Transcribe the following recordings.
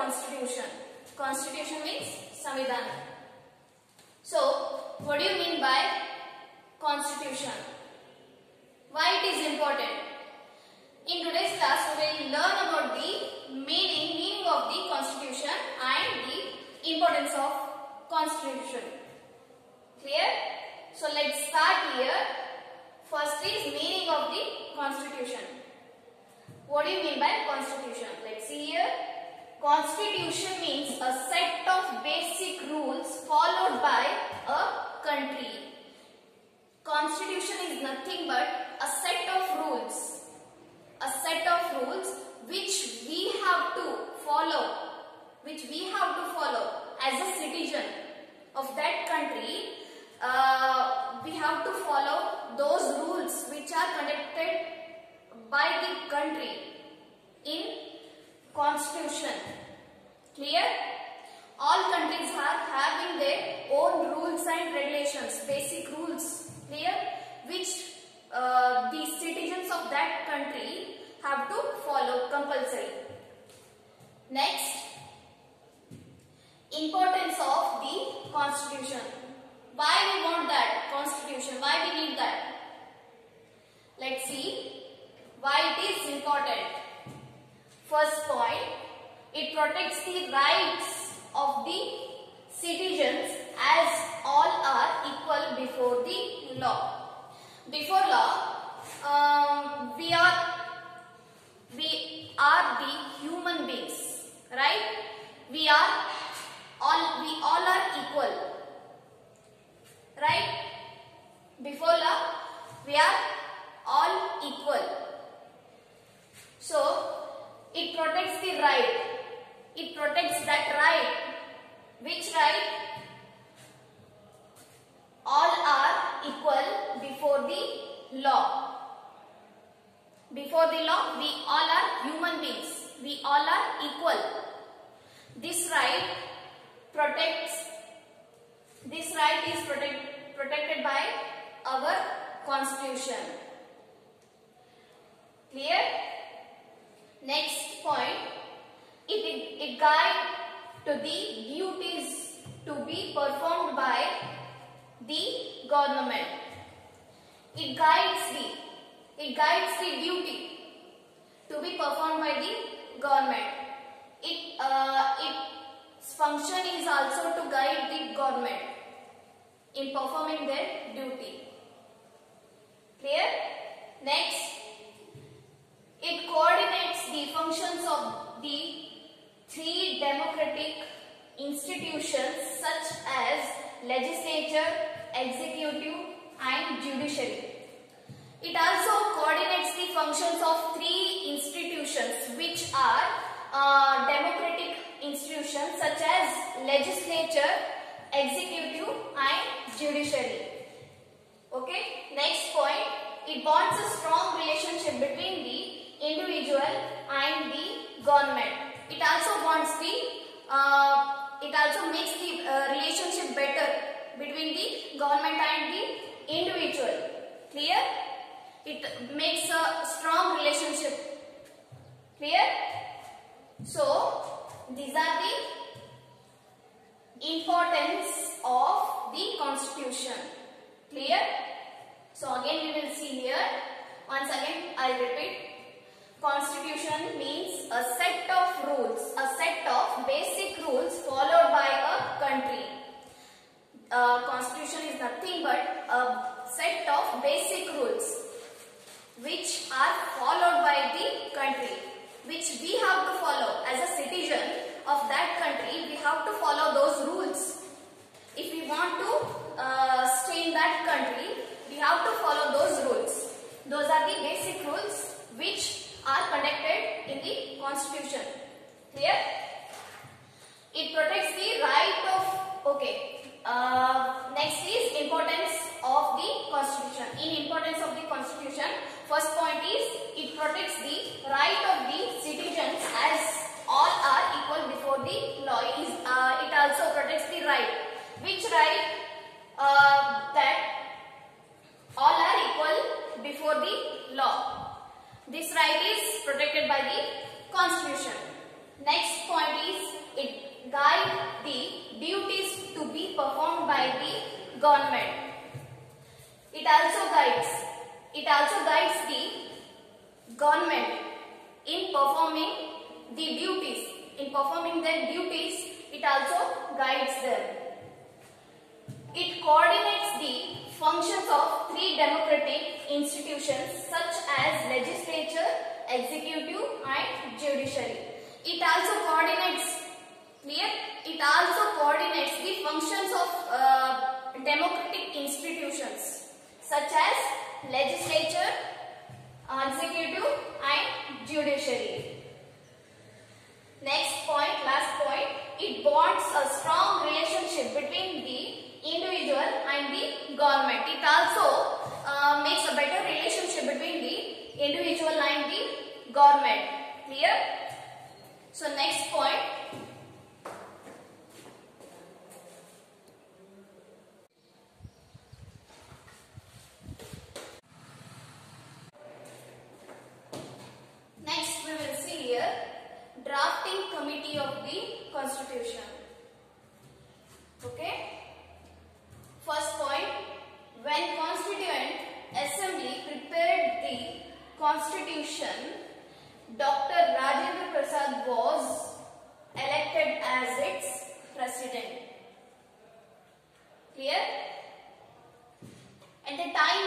constitution. Constitution means संविधान. So, what do you mean by constitution? Why it is important? In today's class, we will learn about the meaning of the constitution and the importance of constitution. Clear? So let's start here. First is meaning of the constitution. What do you mean by constitution? Let's see here. Constitution means a set of basic rules followed by a country. Constitution is nothing but a set of rules. A set of rules which we have to follow. As a citizen of that country. We have to follow those rules which are conducted by the country in constitution. Clear? All countries are having their own rules and regulations, basic rules. Clear? Which the citizens of that country have to follow compulsory. Next, importance of the constitution. Why we want that constitution? Why we need that? Let's see why it is important. First point, it protects the rights of the citizens as all are equal before the law. Before law, we are the human beings, right? We all are equal. Right? Before law, we are all equal. So, it protects the right. It protects that right. Which right? All are equal before the law. Before the law, we all are human beings. We all are equal. This right is protected by our constitution. Clear? Next point, it guides to the duties to be performed by the government. It guides the duty to be performed by the government. Its function is also to guide the government in performing their duty. Clear? Next, it coordinates the functions of the three democratic institutions such as legislature, executive and judiciary. It also coordinates the functions of three institutions which are democratic institutions such as legislature, executive and judiciary. Okay. Next point, it bonds a strong relationship between the individual and the government. It also makes the relationship better between the government and the individual. Clear? It makes a strong relationship. Clear? So, these are the importance of the constitution. Clear? So again we will see here. Once again I repeat. Constitution means a set of rules, a set of basic rules followed by a country. Constitution is nothing but a set of basic rules which are followed by the country, which we have to follow as a citizen of that country. We have to follow those rules. If we want to stay in that country, we have to follow those rules. Those are the basic rules which are conducted in the constitution. Clear? It protects the right of, okay. Next is importance of the constitution. In importance of the constitution, first point is it protects the right of the citizens as all are equal before the law. It also protects the right. Which right? That all are equal before the law. This right is protected by the constitution. Next point is guide the duties to be performed by the government. It also guides the government in performing the duties. In performing their duties, it also guides them. It coordinates the functions of three democratic institutions such as legislature, executive and judiciary. It also coordinates the functions of democratic institutions such as legislature, executive and judiciary. Next point, last point, it bonds a strong relationship between the individual and the government. It also makes a better relationship between the individual and the government. Clear? So next point. Next we will see here drafting committee of the constitution. Okay. First point, when Constituent Assembly prepared the constitution, Dr. Rajendra Prasad was elected as its president. Clear? At the time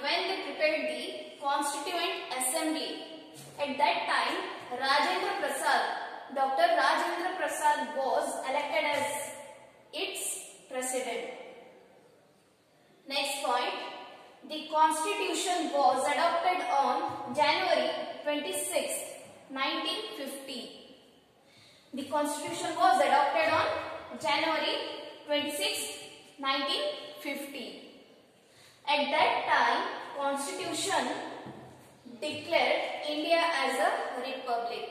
when they prepared the Constituent Assembly, at that time Dr. Rajendra Prasad was elected as its president. Next point, the constitution was adopted on January 26, 1950. The constitution was adopted on January 26, 1950. At that time, constitution declared India as a republic.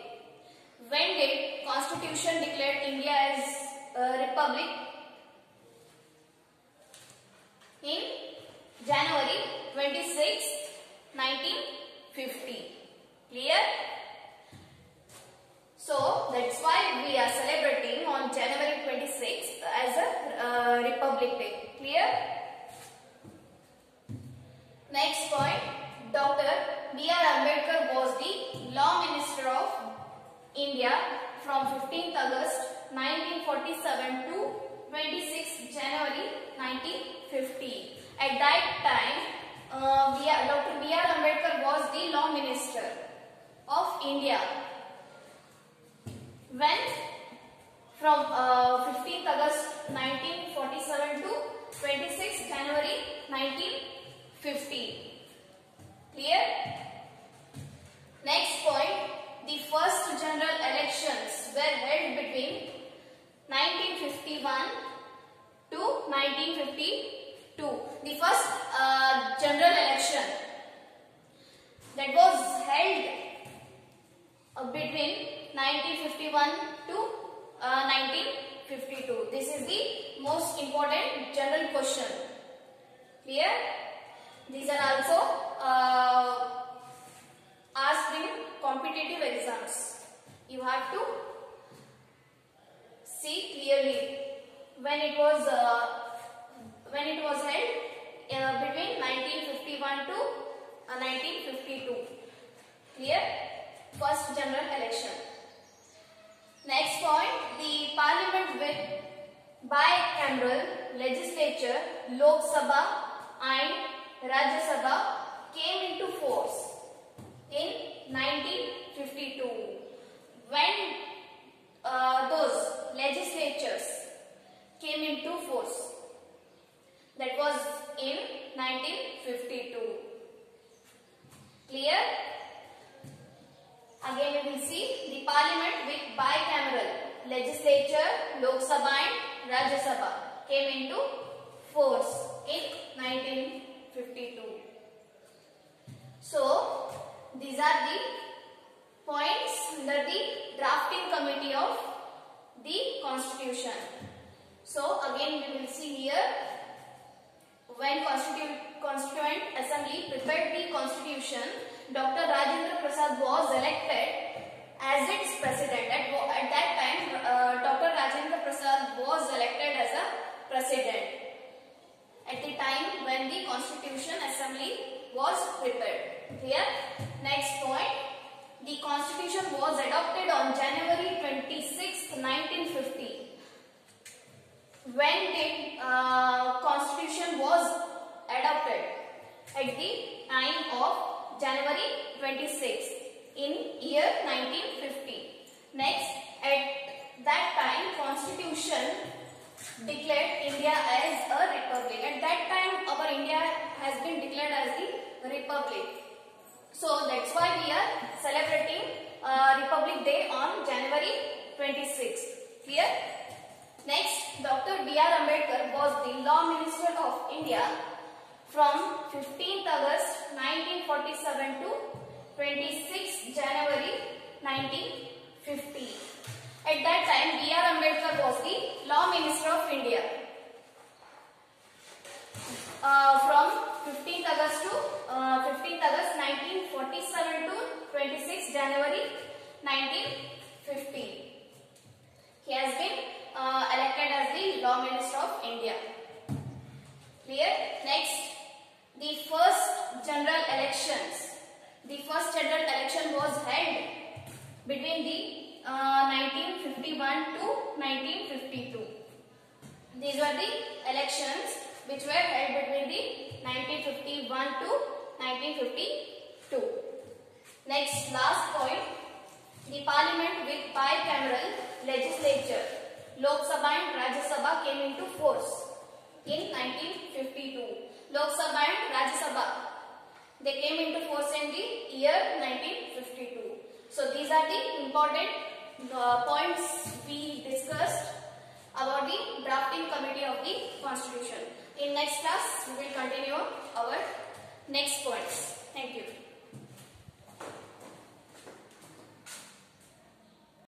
When did constitution declare India as a republic? In January 26, 1950. Clear? So that's why we are celebrating on January 26th as a Republic Day. Clear? Next point, Dr. B.R. Ambedkar was the Law Minister of India from 15th August 1947 to 26th January 1950. At that time, Dr. B.R. Ambedkar was the Law Minister of India. When? From 15th August 1947 to 26th January 1950. Clear? Next point, the first general elections were held between 1951 to 1952. The first general election that was held between 1951 to 1952. This is the most important general question. Clear? These are also asked in competitive exams. You have to see clearly when it was held between 1951 to 1952. Clear? First general election. Next point, the parliament with bicameral legislature, Lok Sabha and Rajya Sabha came into force in 1952. When those legislatures came into force, that was in 1952. Clear? Again we will see the parliament with bicameral legislature, Lok Sabha and Rajya Sabha came into force in 1952. So these are the points under the drafting committee of the constitution. So again we will see here, when Constituent Assembly prepared the constitution, Dr. Rajendra Prasad was elected as its president. At that time, Dr. Rajendra Prasad was elected as a president at the time when the Constitution Assembly was prepared. Clear? Next point. The Constitution was adopted on January 26, 1950. When the Constitution was adopted? At the time of January 26 in year 1950. Next, at that time Constitution declared India as a republic. At that time our India has been declared as the republic. So that's why we are celebrating Republic Day on January 26th. Clear? Next, Dr. B.R. Ambedkar was the Law Minister of India from 15th August 1947 to 26th January 1950. At that time, B.R. Ambedkar was the Law Minister of India. From 15th August 1947 to 26th January 1950. He has been elected as the Law Minister of India. Clear? Next, the first general elections. The first general election was held between the 1951 to 1952. These were the elections which were held between the 1951 to 1952. Next, last point. The Parliament with bicameral legislature, Lok Sabha and Rajya Sabha, came into force in 1952. Lok Sabha and Rajya Sabha, they came into force in the year 1952. So these are the important points we discussed about the drafting committee of the Constitution. In next class, we will continue our next points. Thank you.